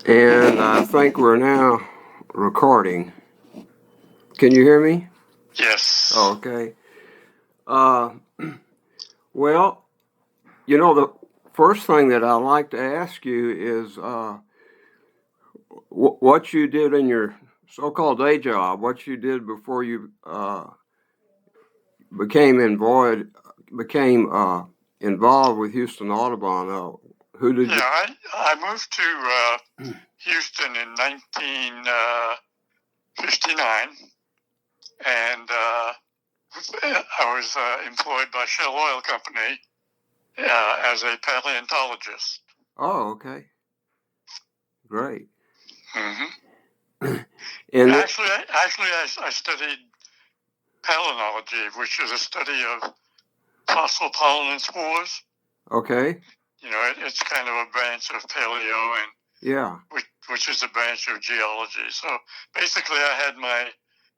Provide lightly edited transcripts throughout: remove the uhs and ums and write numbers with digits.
And I think we're now recording. Can you hear me? Yes. Oh, okay. Uh, well, the first thing that I'd like to ask you is what you did in your so-called day job, what you did before you became involved with Houston Audubon. Who did you? Yeah, I moved to Houston in 1959, and I was employed by Shell Oil Company as a paleontologist. Oh, okay. Great. Mm-hmm. And I studied palynology, which is a study of fossil pollen and spores. okay. It's kind of a branch of paleo, and Yeah. which is a branch of geology. So basically, I had my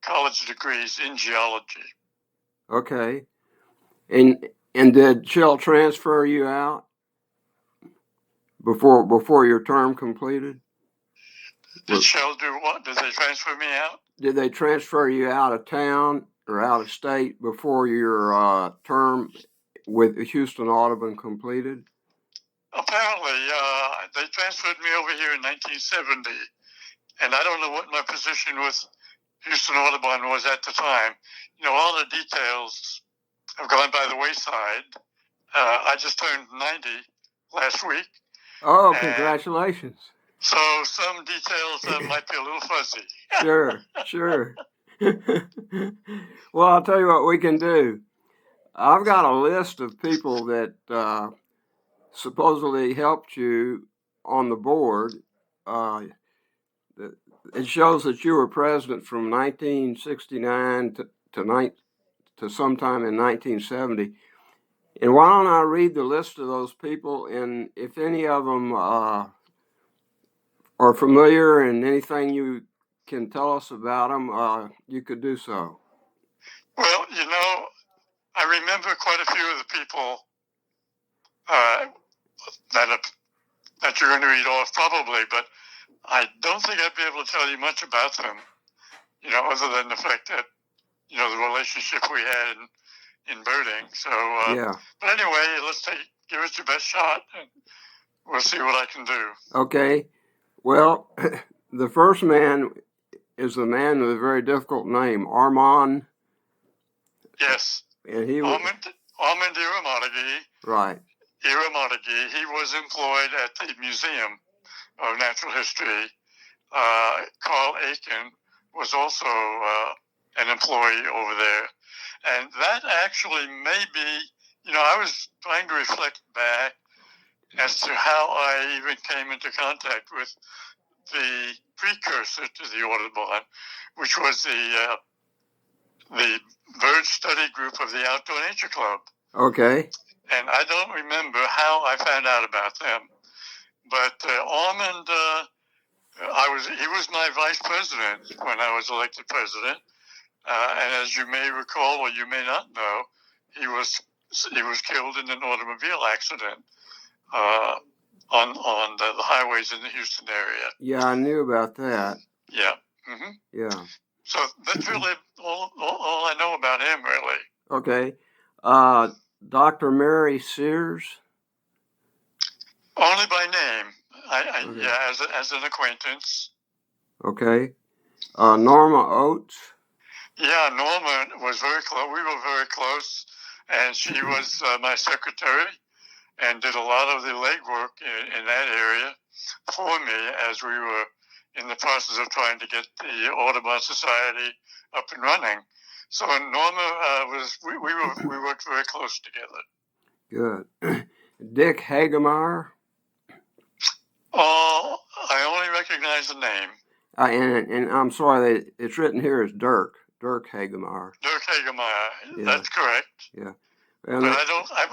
college degrees in geology. Okay. And did Shell transfer you out before your term completed? Did Shell do what? Did they transfer me out? Did they transfer you out of town or out of state before your term with Houston Audubon completed? Apparently, they transferred me over here in 1970, and I don't know what my position with Houston Audubon was at the time. All the details have gone by the wayside. I just turned 90 last week. Oh, congratulations. So some details might be a little fuzzy. Sure. Well, I'll tell you what we can do. I've got a list of people that supposedly helped you on the board. Uh, it shows that you were president from 1969 to sometime in 1970. And why don't I read the list of those people, and if any of them are familiar and anything you can tell us about them, you could do so. Well, I remember quite a few of the people that you're going to read off probably, but I don't think I'd be able to tell you much about them, other than the fact that, the relationship we had in birding. So, Yeah. But anyway, give it your best shot, and we'll see what I can do. Okay. Well, the first man is the man with a very difficult name, Armand. Yes. And he was Armand Iramonagi. Right. Iramonagi. He was employed at the Museum of Natural History. Carl Aiken was also an employee over there. And that actually may be, I was trying to reflect back as to how I even came into contact with the precursor to the Audubon, which was the bird study group of the Outdoor Nature Club. Okay. And I don't remember how I found out about them, but Armand, he was my vice president when I was elected president, and as you may recall or you may not know, he was killed in an automobile accident on the highways in the Houston area. Yeah, I knew about that. Yeah. Mm-hmm. Yeah. So that's really all I know about him, really. Okay. Dr. Mary Sears? Only by name. Okay. Yeah, as an acquaintance. Okay. Norma Oates? Yeah, Norma was very close. We were very close, and she was my secretary and did a lot of the legwork in that area for me as we were in the process of trying to get the Audubon Society up and running. So Norma we worked very close together. Good. Dick Hagemeyer? Oh, I only recognize the name. And I'm sorry, it's written here as Dirk Hagemeyer. Dirk Hagemeyer, yeah. That's correct. Yeah. And but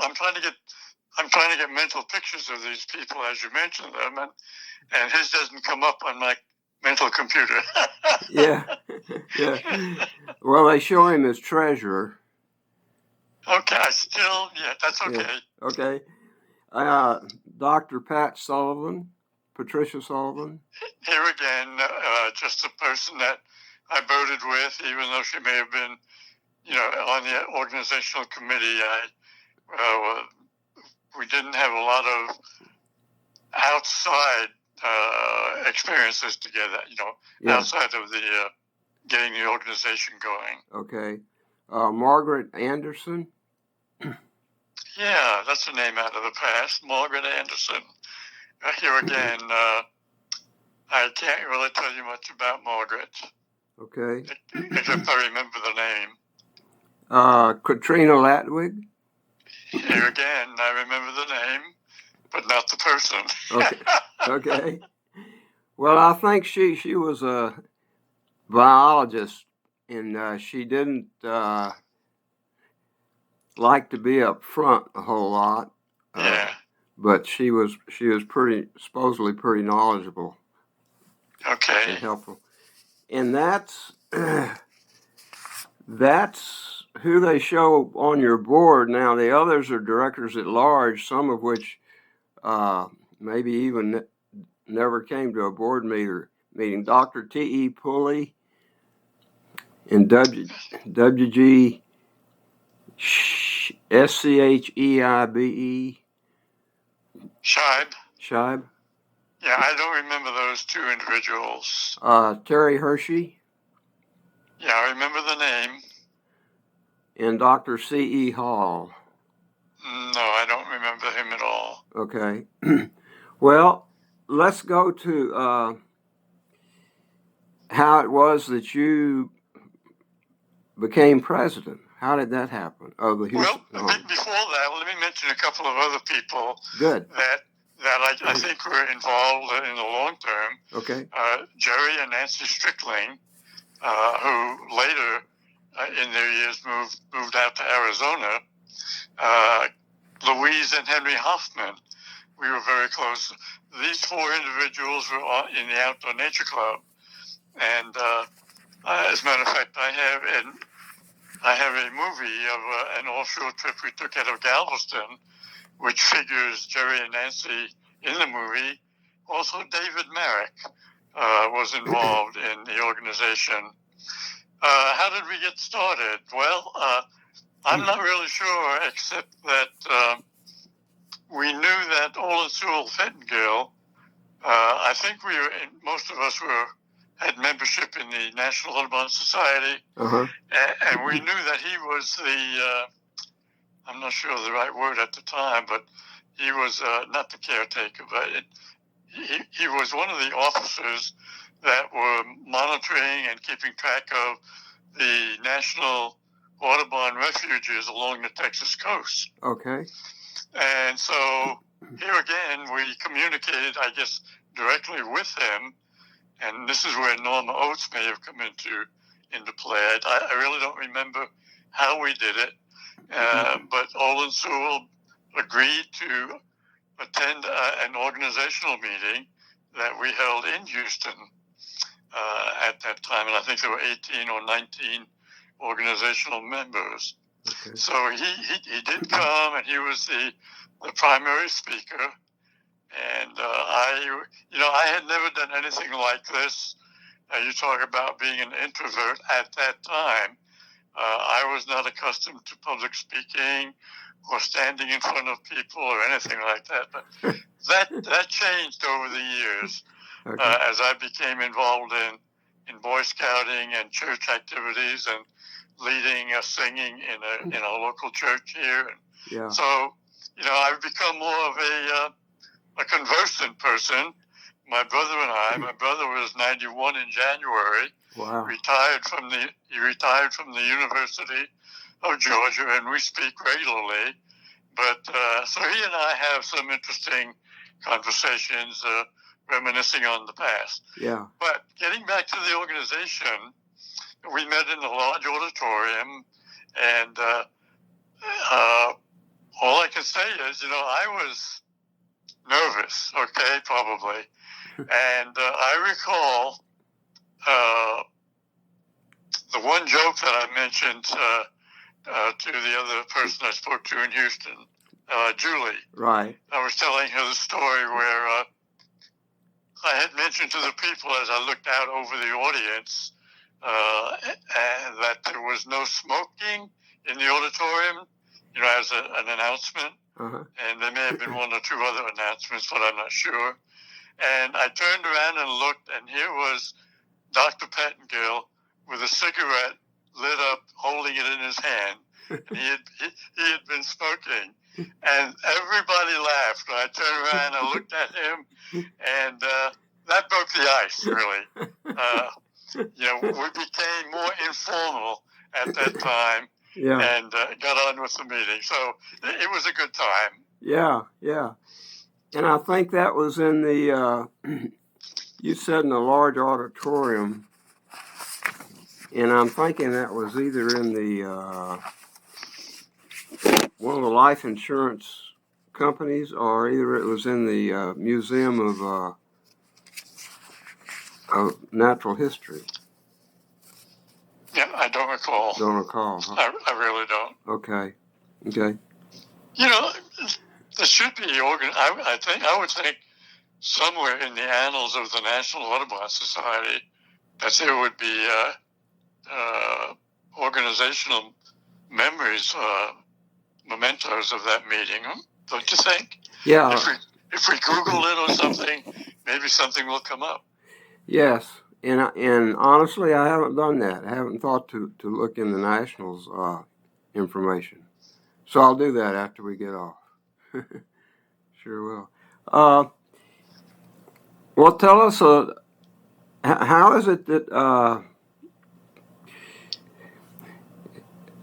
I'm trying to get mental pictures of these people as you mentioned them, and his doesn't come up on my mental computer. Yeah. Well, they show him as treasurer. Okay, that's okay. Yeah. Okay. Dr. Pat Sullivan. Patricia Sullivan? Here again, just a person that I voted with, even though she may have been, on the organizational committee. We didn't have a lot of outside experiences together, outside of the getting the organization going. Okay. Margaret Anderson? Yeah, that's a name out of the past. Margaret Anderson. Here again, I can't really tell you much about Margaret. Okay. Except I remember the name. Katrina Latwig? Here again, I remember the name, but not the person. Okay. Okay. Well, I think she was a biologist, and she didn't like to be up front a whole lot. Yeah. But she was supposedly pretty knowledgeable. Okay. And helpful. And that's who they show on your board. Now, the others are directors at large, some of which maybe even never came to a board meeting. Dr. T.E. Pulley and W.G. Scheibe. Scheib. Yeah, I don't remember those two individuals. Terry Hershey. Yeah, I remember the name. And Dr. C.E. Hall. No, I don't remember him at all. Okay. Well, let's go to how it was that you became president. How did that happen? Of the Houston. Well, before that, let me mention a couple of other people. Good. That I think were involved in the long term. Okay. Jerry and Nancy Strickling, who later in their years moved out to Arizona. Louise and Henry Hoffman, we were very close. These four individuals were in the Outdoor Nature Club, and as a matter of fact, I have a movie of an offshore trip we took out of Galveston, which figures Jerry and Nancy in the movie. Also, David Merrick was involved in the organization. How did we get started? Well, I'm not really sure, except that we knew that Olin Sewell Fettengill, I think most of us had membership in the National Audubon Society, and we knew that he was I'm not sure of the right word at the time, but he was not the caretaker, but he was one of the officers that were monitoring and keeping track of the National Audubon refuges along the Texas coast. Okay. And so here again, we communicated, I guess, directly with him. And this is where Norma Oates may have come into play. I really don't remember how we did it, but Olin Sewell agreed to attend an organizational meeting that we held in Houston at that time, and I think there were 18 or 19 organizational members. Okay. So he did come, and he was the primary speaker. And I had never done anything like this. You talk about being an introvert at that time. I was not accustomed to public speaking or standing in front of people or anything like that. But that changed over the years as I became involved in Boy Scouting and church activities and leading singing in a local church here. Yeah. So I've become more of a conversant person. My brother was 91 in January. Wow. He retired from the University of Georgia, and we speak regularly. But so he and I have some interesting conversations, reminiscing on the past. Yeah. But getting back to the organization, we met in the large auditorium, and all I can say is, I was nervous, okay, probably. And I recall the one joke that I mentioned to the other person I spoke to in Houston, Julie. Right. I was telling her the story where mentioned to the people as I looked out over the audience and that there was no smoking in the auditorium, as an announcement. Uh-huh. And there may have been one or two other announcements, but I'm not sure. And I turned around and looked, and here was Dr. Patten with a cigarette lit up, holding it in his hand. And he had been smoking. And everybody laughed. When I turned around and looked at him, and that broke the ice, really. We became more informal at that time. Yeah. And got on with the meeting. So it was a good time. Yeah, yeah. And I think that was in the, you said in a large auditorium, and I'm thinking that was either in the, one of the life insurance companies, or either it was in the Museum of Natural History. Yeah, I don't recall. Don't recall. Huh? I really don't. Okay. There should be I would think somewhere in the annals of the National Audubon Society that there would be organizational memories, mementos of that meeting. Don't you think? Yeah. If we Google it or something, maybe something will come up. Yes. And honestly, I haven't done that. I haven't thought to look in the Nationals information. So I'll do that after we get off. Sure will. Well, tell us, how is it that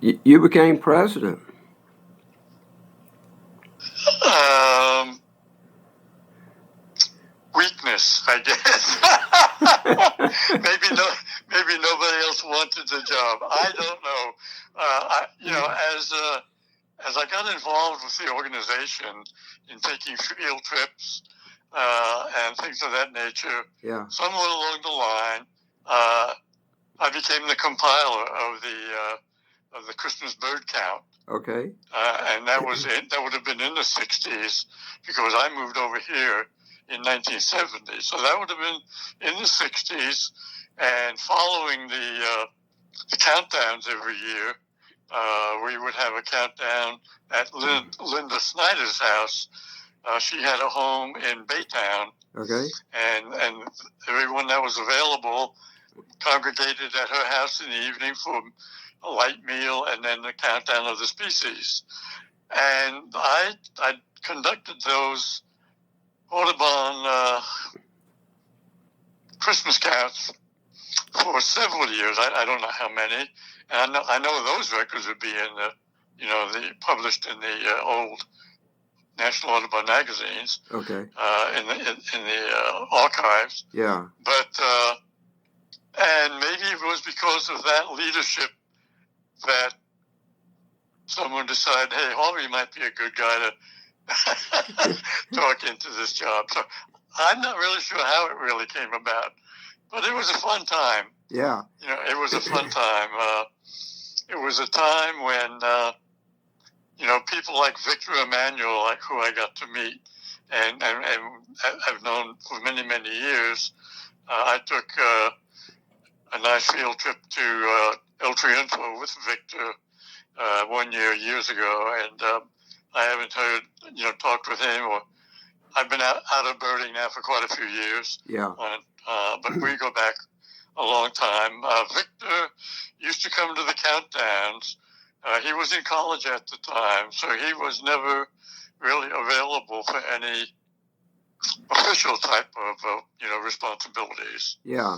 you became president? Weakness, I guess. maybe nobody else wanted the job. I don't know. As I got involved with the organization in taking field trips and things of that nature, somewhere along the line, I became the compiler of the Christmas bird count. Okay. And that was it. That would have been in the 60s because I moved over here in 1970. So that would have been in the 60s. And following the countdowns every year, we would have a countdown at Linda Snyder's house. She had a home in Baytown. Okay. And everyone that was available congregated at her house in the evening for a light meal and then the countdown of the species. And I conducted those Audubon Christmas counts for several years. I don't know how many. And I know those records would be in the published in the old National Audubon magazines. Okay. In the archives. Yeah. But and maybe it was because of that leadership that someone decided, hey, Harvey might be a good guy to talk into this job. So I'm not really sure how it really came about, but it was a fun time. Yeah. It was a fun time. It was a time when, people like Victor Emanuel, who I got to meet and have known for many, many years. I took a nice field trip to El Triunfo with Victor 1 year, years ago, and I haven't talked with him, or I've been out of birding now for quite a few years. Yeah. But we go back a long time. Victor used to come to the countdowns. He was in college at the time, so he was never really available for any official type of responsibilities. Yeah.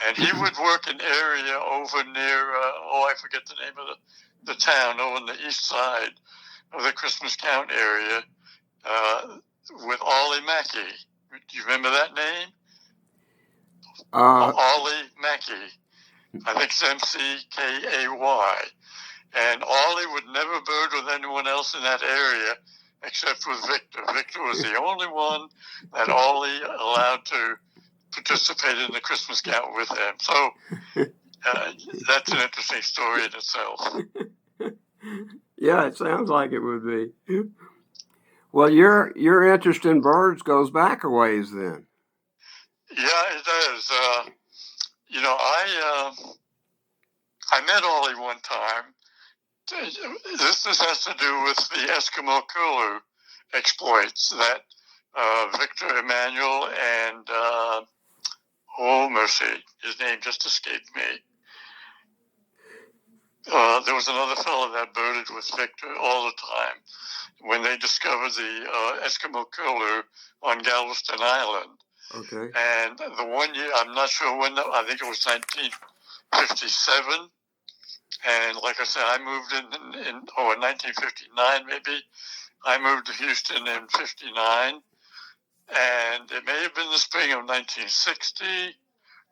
And he would work an area over near, I forget the name of the town, over on the east side of the Christmas count area, with Ollie Mackey. Do you remember that name? Ollie Mackey. I think it's Mckay. And Ollie would never bird with anyone else in that area except with Victor. Victor was the only one that Ollie allowed to participate in the Christmas count with him. So that's an interesting story in itself. Yeah, it sounds like it would be. Well, your interest in birds goes back a ways then. Yeah, it does. I met Ollie one time. This has to do with the Eskimo Kulu exploits that Victor Emmanuel and oh mercy, his name just escaped me. There was another fellow that birded with Victor all the time when they discovered the Eskimo Kulu on Galveston Island. Okay. And the one year, I'm not sure when, I think it was 1957. And like I said, I moved in 1959 maybe. I moved to Houston in 59. And it may have been the spring of 1960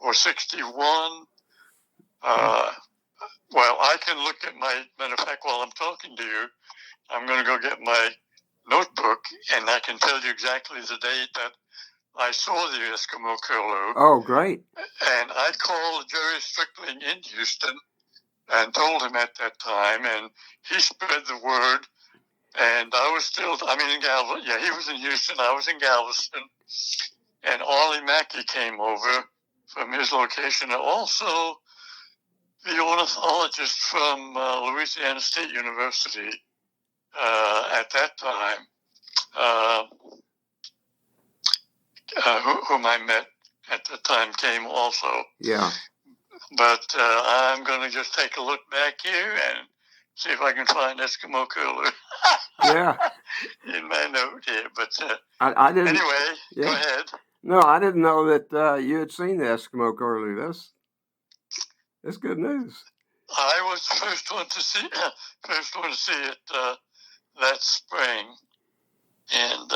or 61. Well, I can look at matter of fact, while I'm talking to you, I'm going to go get my notebook, and I can tell you exactly the date that I saw the Eskimo Kulu. Oh, great. And I called Jerry Strickling in Houston and told him at that time, and he spread the word. And I was still, in Galveston. Yeah, he was in Houston. I was in Galveston. And Ollie Mackey came over from his location, and also the ornithologist from Louisiana State University at that time, whom I met at the time, came also. Yeah. But I'm going to just take a look back here and see if I can find Eskimo Kulu. Yeah. In my note here. But I didn't. Anyway, yeah. Go ahead. No, I didn't know that you had seen the Eskimo Kulu. That's good news. I was the first one to see it that spring. And,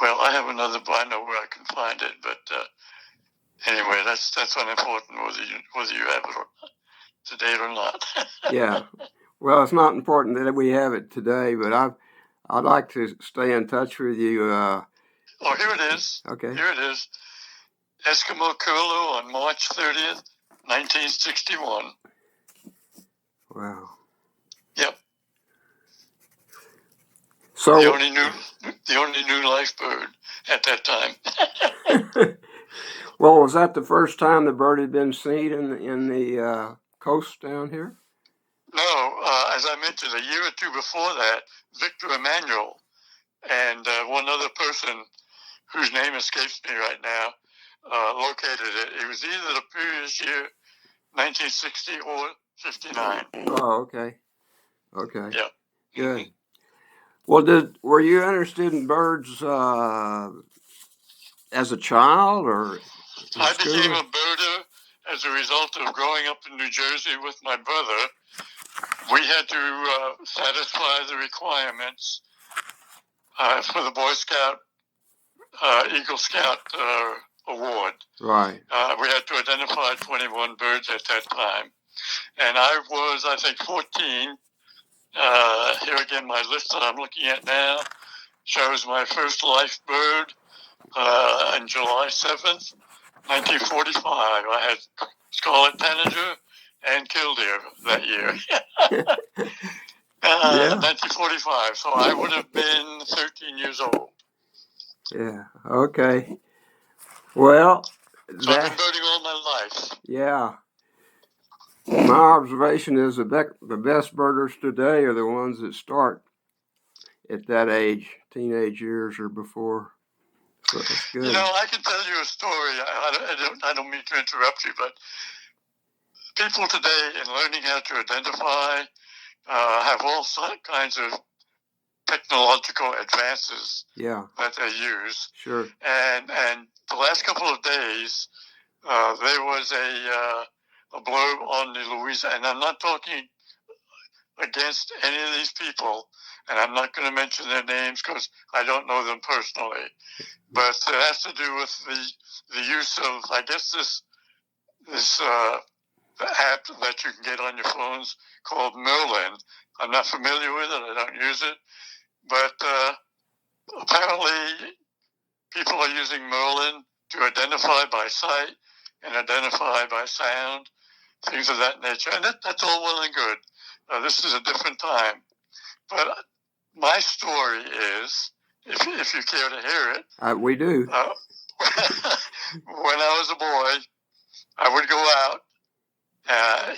well, I have another, I know where I can find it, but anyway, that's unimportant whether you have it to date or not. Yeah. Well, it's not important that we have it today, but I'd like to stay in touch with you. Oh, here it is. Okay. Here it is. Eskimo Kulu on March 30th, 1961. Wow. Yep. So the only new life bird at that time. Well, was that the first time the bird had been seen in the coast down here? No, as I mentioned, a year or two before that, Victor Emmanuel and one other person whose name escapes me right now located it. It was either the previous year, 1960 or 59. Oh, okay. Okay. Yeah. Good. Mm-hmm. Well, were you interested in birds as a child, or? I became a birder as a result of growing up in New Jersey with my brother. We had to satisfy the requirements for the Boy Scout, Eagle Scout award. Right. We had to identify 21 birds at that time. And I was, I think, 14. Here again, my list that I'm looking at now shows my first life bird on July 7th, 1945. I had scarlet tanager and killdeer that year. 1945. So I would have been 13 years old. Yeah. Okay. Well, so I've been birding all my life. Yeah. My observation is the best birders today are the ones that start at that age, teenage years or before. So that's good. I can tell you a story. I don't mean to interrupt you, but people today, in learning how to identify, have all kinds of technological advances that they use. Sure. And the last couple of days, there was a blurb on the Louisiana, and I'm not talking against any of these people, and I'm not going to mention their names because I don't know them personally. But it has to do with the use of, I guess, this app that you can get on your phones called Merlin. I'm not familiar with it. I don't use it. But apparently people are using Merlin to identify by sight and identify by sound, things of that nature. And that's all well and good. This is a different time. But my story is, if you care to hear it. We do. when I was a boy, I would go out,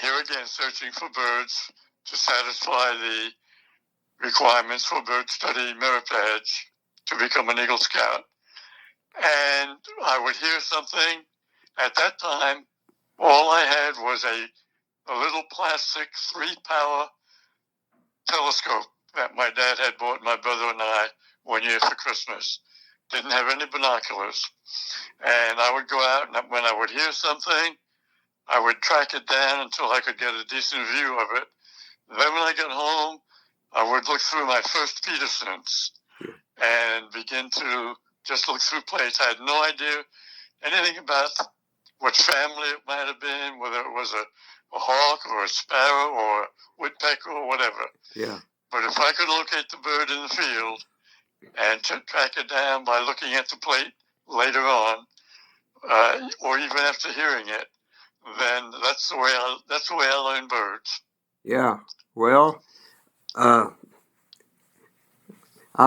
here again, searching for birds to satisfy the requirements for bird study merit badge to become an Eagle Scout. And I would hear something. At that time, all I had was a little plastic 3-power telescope that my dad had bought my brother and I one year for Christmas. Didn't have any binoculars. And I would go out, and when I would hear something, I would track it down until I could get a decent view of it. Then when I got home, I would look through my first Petersons and begin to just look through plates. I had no idea anything about what family it might have been, whether it was a hawk or a sparrow or a woodpecker or whatever. Yeah. But if I could locate the bird in the field and to track it down by looking at the plate later on, or even after hearing it, then that's the way I learned birds. Yeah. Well, I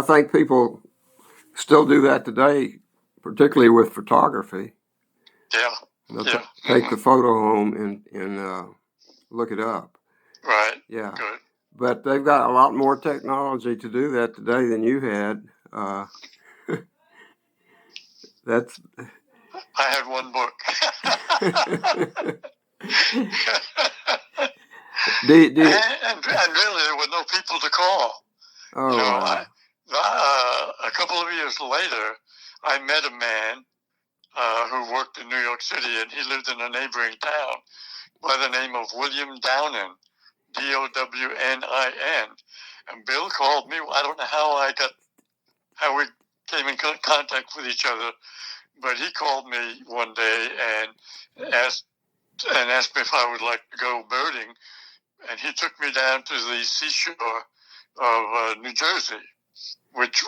think people still do that today, particularly with photography. Yeah. They'll take the photo home and look it up. Right. Yeah. Good. But they've got a lot more technology to do that today than you had. That's. I had one book. And really, there were no people to call. Oh, wow. A couple of years later, I met a man who worked in New York City, and he lived in a neighboring town by the name of William Downin, Downin. And Bill called me. I don't know how we came in contact with each other, but he called me one day and asked me if I would like to go birding. And he took me down to the seashore of New Jersey, which,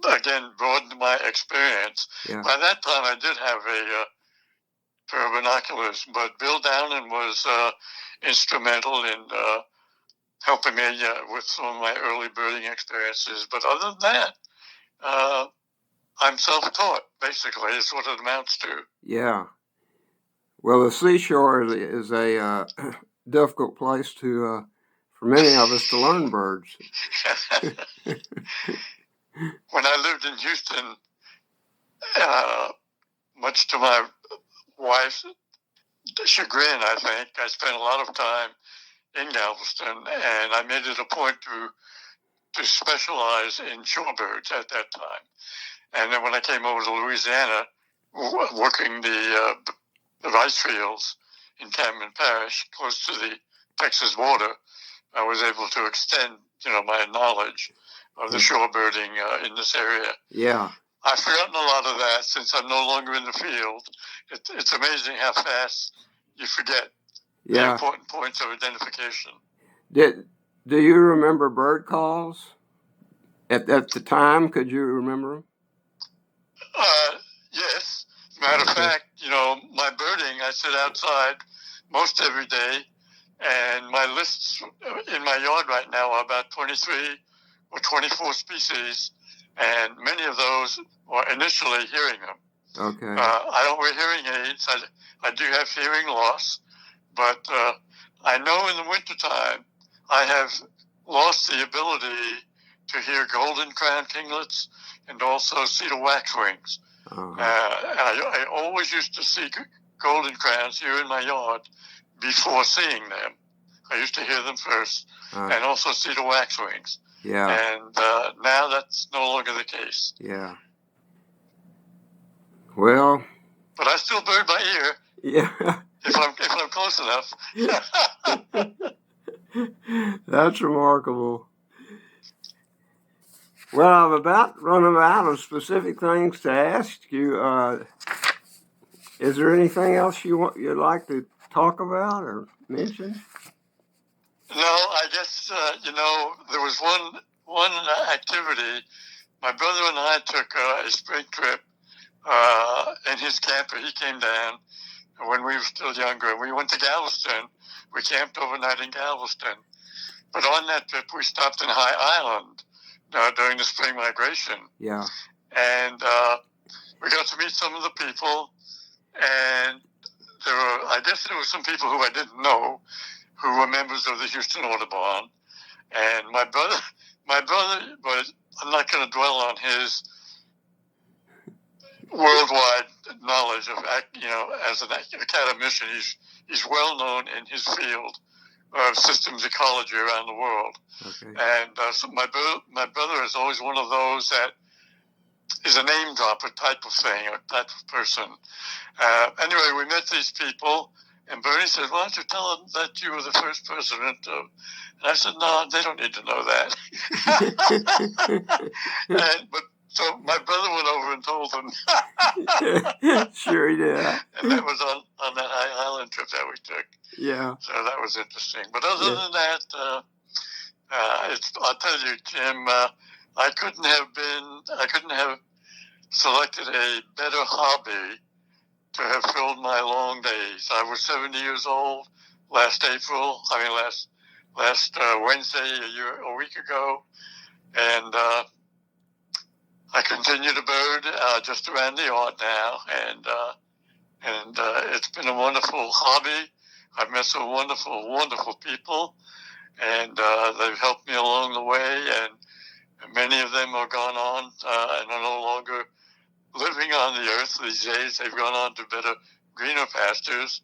again, broadened my experience. Yeah. By that time, I did have a pair of binoculars, but Bill Downin was instrumental in helping me with some of my early birding experiences. But other than that, I'm self-taught, basically, is what it amounts to. Yeah. Well, the seashore is a difficult place for many of us to learn birds. When I lived in Houston, much to my wife's chagrin, I think, I spent a lot of time in Galveston, and I made it a point to specialize in shorebirds at that time. And then when I came over to Louisiana, working the rice fields in Camden Parish, close to the Texas border, I was able to extend, my knowledge of the shorebirding in this area. Yeah. I've forgotten a lot of that since I'm no longer in the field. It's amazing how fast you forget the important points of identification. Do you remember bird calls at the time? Could you remember them? Yes. Matter of fact, my birding, I sit outside most every day, and my lists in my yard right now are about 23 or 24 species, and many of those were initially hearing them. Okay. I don't wear hearing aids. I do have hearing loss, but I know in the wintertime I have lost the ability to hear golden crown kinglets and also cedar waxwings. Uh-huh. I always used to see golden crowns here in my yard before seeing them. I used to hear them first, and also cedar waxwings. Yeah. And now that's no longer the case. Yeah. Well. But I still bird by ear. Yeah. If I'm close enough. That's remarkable. Well, I'm about running out of specific things to ask you. Is there anything else you'd like to talk about or mention? No, I guess there was one activity. My brother and I took a spring trip in his camper. He came down when we were still younger, and we went to Galveston. We camped overnight in Galveston. But on that trip, we stopped in High Island during the spring migration. Yeah. And we got to meet meet some of the people, and I guess there were some people who I didn't know who were members of the Houston Audubon. And my brother, but I'm not going to dwell on his worldwide knowledge of, as an academician. He's well known in his field of systems ecology around the world. Okay. And so my brother is always one of those that is a name dropper type of thing, or type of person. Anyway, we met these people, and Bernie said, "Why don't you tell them that you were the first president of..." And I said, "No, they don't need to know that." So my brother went over and told them. Sure he did. And that was on that High Island trip that we took. Yeah. So that was interesting. But other than that, I'll tell you, Jim, I couldn't have selected a better hobby to have filled my long days. I was 70 years old last Wednesday, a week ago, and I continue to bird just around the yard now, and it's been a wonderful hobby. I've met some wonderful, wonderful people, and they've helped me along the way, and many of them are gone on and are no longer living on the earth these days. They've gone on to better, greener pastures,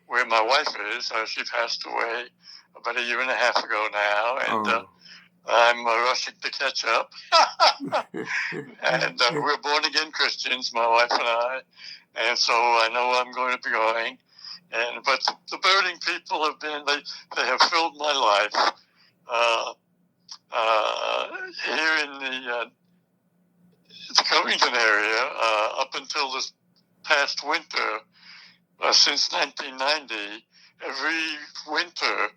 where my wife is. She passed away about a year and a half ago now, and I'm rushing to catch up. And we're born-again Christians, my wife and I, and so I know I'm going to be going. But the birding people have been, they have filled my life. Here in the Covington area, up until this past winter, since 1990, every winter,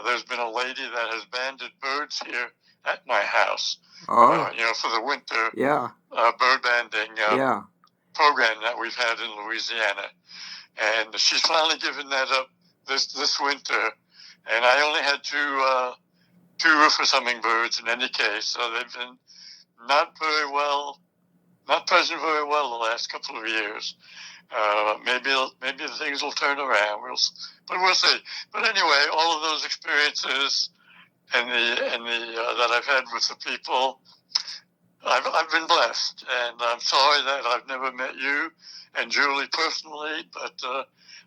there's been a lady that has banded birds here at my house. For the winter bird banding program that we've had in Louisiana. And she's finally given that up this winter. And I only had two roofer hummingbirds in any case, so they've been not present very well the last couple of years. Maybe things will turn around. We'll see. But anyway, all of those experiences and the that I've had with the people, I've been blessed, and I'm sorry that I've never met you and Julie personally, but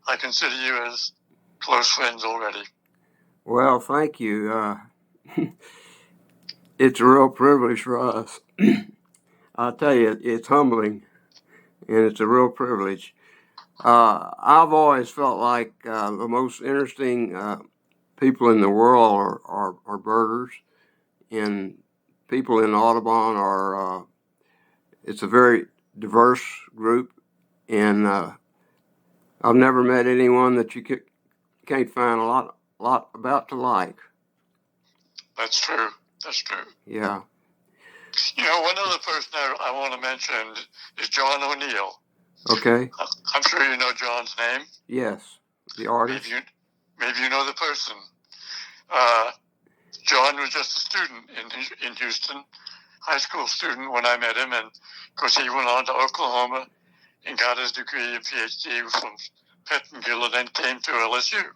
I consider you as close friends already. Well, thank you. It's a real privilege for us. I'll tell you, it's humbling, and it's a real privilege. I've always felt like the most interesting people in the world are birders, and people in Audubon are. It's a very diverse group, and I've never met anyone that you can't find a lot about to like. That's true. That's true. Yeah. One other person I want to mention is John O'Neill. Okay. I'm sure you know John's name. Yes, the artist. Maybe you know the person. John was just a student in Houston, high school student when I met him, and of course he went on to Oklahoma and got his degree and PhD from Patten and then came to LSU.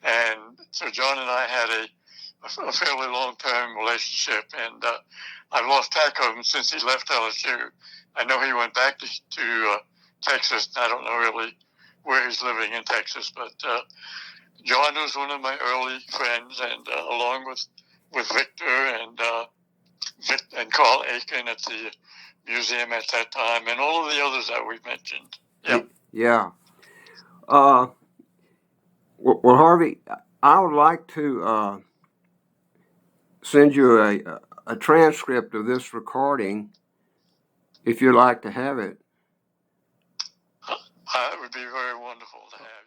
And so John and I had a fairly long-term relationship, and I've lost track of him since he left LSU. I know he went back to Texas. I don't know really where he's living in Texas, but John was one of my early friends, and along with Victor and Carl Aiken at the museum at that time, and all of the others that we've mentioned. Yep. Yeah. Well, Harvey, I would like to send you a transcript of this recording, if you'd like to have it. It would be very wonderful to have.